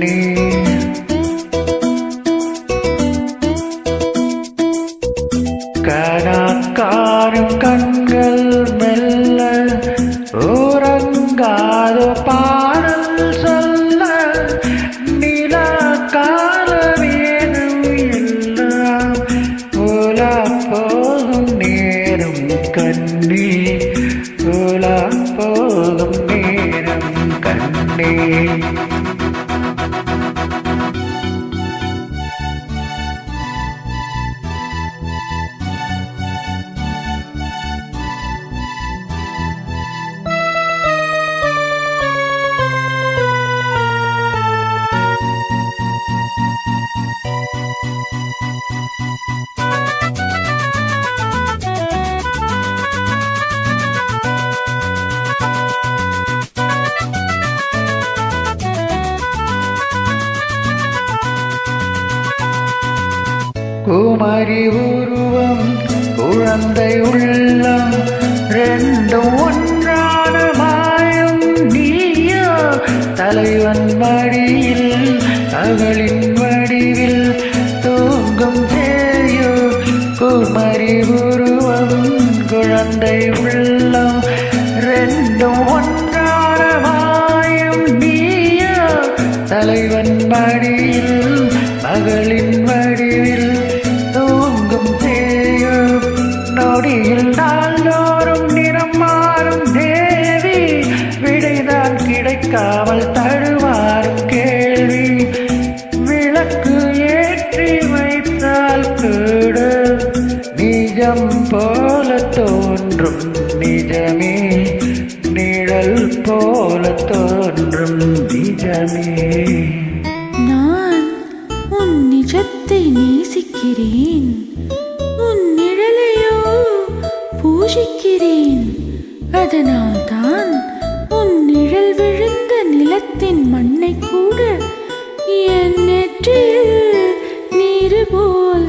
கண்ணீர். கணக்காரும் கண்கள் மெல்ல உறங்காத பாடல் சொல்ல நிலக்கால வேணும் எல்லாம் உலா போகும் நேரம் கண்ணே உலா போகும் நேரம் கண்ணே. குமரி உருவம் குழந்தை உள்ளம் ரெண்டும் ஒன்றான மாயம் நீயோ தலைவன் மடியில் அவளின் வடிவில் தூங்கும் சேயோ. குமரி உருவம் குழந்தை உள்ளம் ரெண்டும் ஒன்றான மாயம் நீயோ தலைவன் மடியில் மகளின் வடிவில் தூங்கும் சேயோ. நொடியில் நாள்தோறும் நிறம் மாறும் தேவி விடைதான் கிடைக்காமல் தடுமாறும் கேள்வி. விளக்கு ஏற்றி வைத்தால் கூட நிஜம் போல தோன்றும் நிஜமே நிழல் போல தோன்றும் நிஜமே. நான் உன் நிஜத்தை நேசிக்கிறேன், உன் நிழலையோ பூஜிக்கிறேன். அதனால் தான் உன் நிழல் விழுந்த நிலத்தின் மண்ணை கூட என் நெற்றியில் நீரு போல்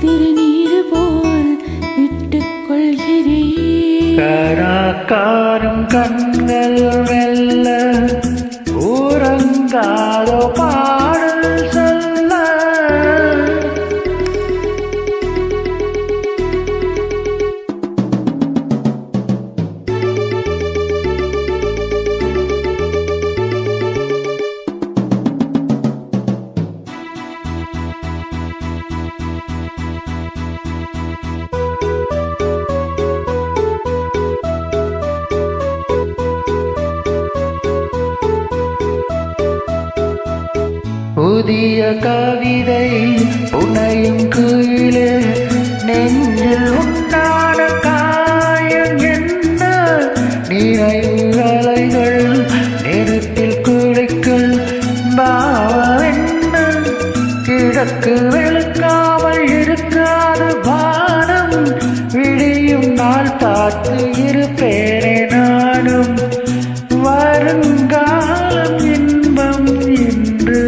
திருநீரு போல் இட்டுக் கொள்கிறேன். கணக்காரும் கண்கள் மெல்ல உறங்காதோ பாடல் சொல்ல புதிய கவிதை புனையும் கீழே நெஞ்சில் உண்டான காயம் என்ன நினைவு அலைகள் நெருப்பில் குலைக்குள் பாவென்ன கிழக்கு வெளுக்காமல் இருக்காத வானம் விடியும் நாள் பார்த்து இருப்பேனே நானும். வருங்காலம் இன்பம் என்று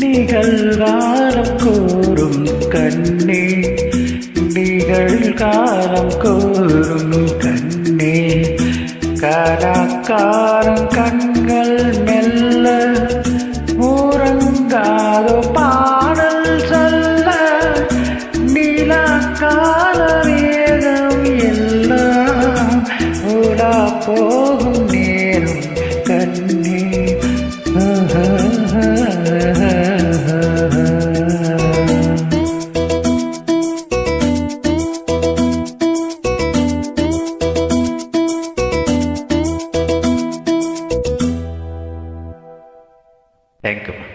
நிகழ்காலம் கூறும் கண்ணே நிகழ்காலம் கூறும் கண்ணே. கணக்காரும் கண்கள் மெல்ல உறங்காதோ பாடல் சொல்ல நிலக்கால வேகம் எல்லாம் உலா போகும் நேரம் கண்ணே. Thank you.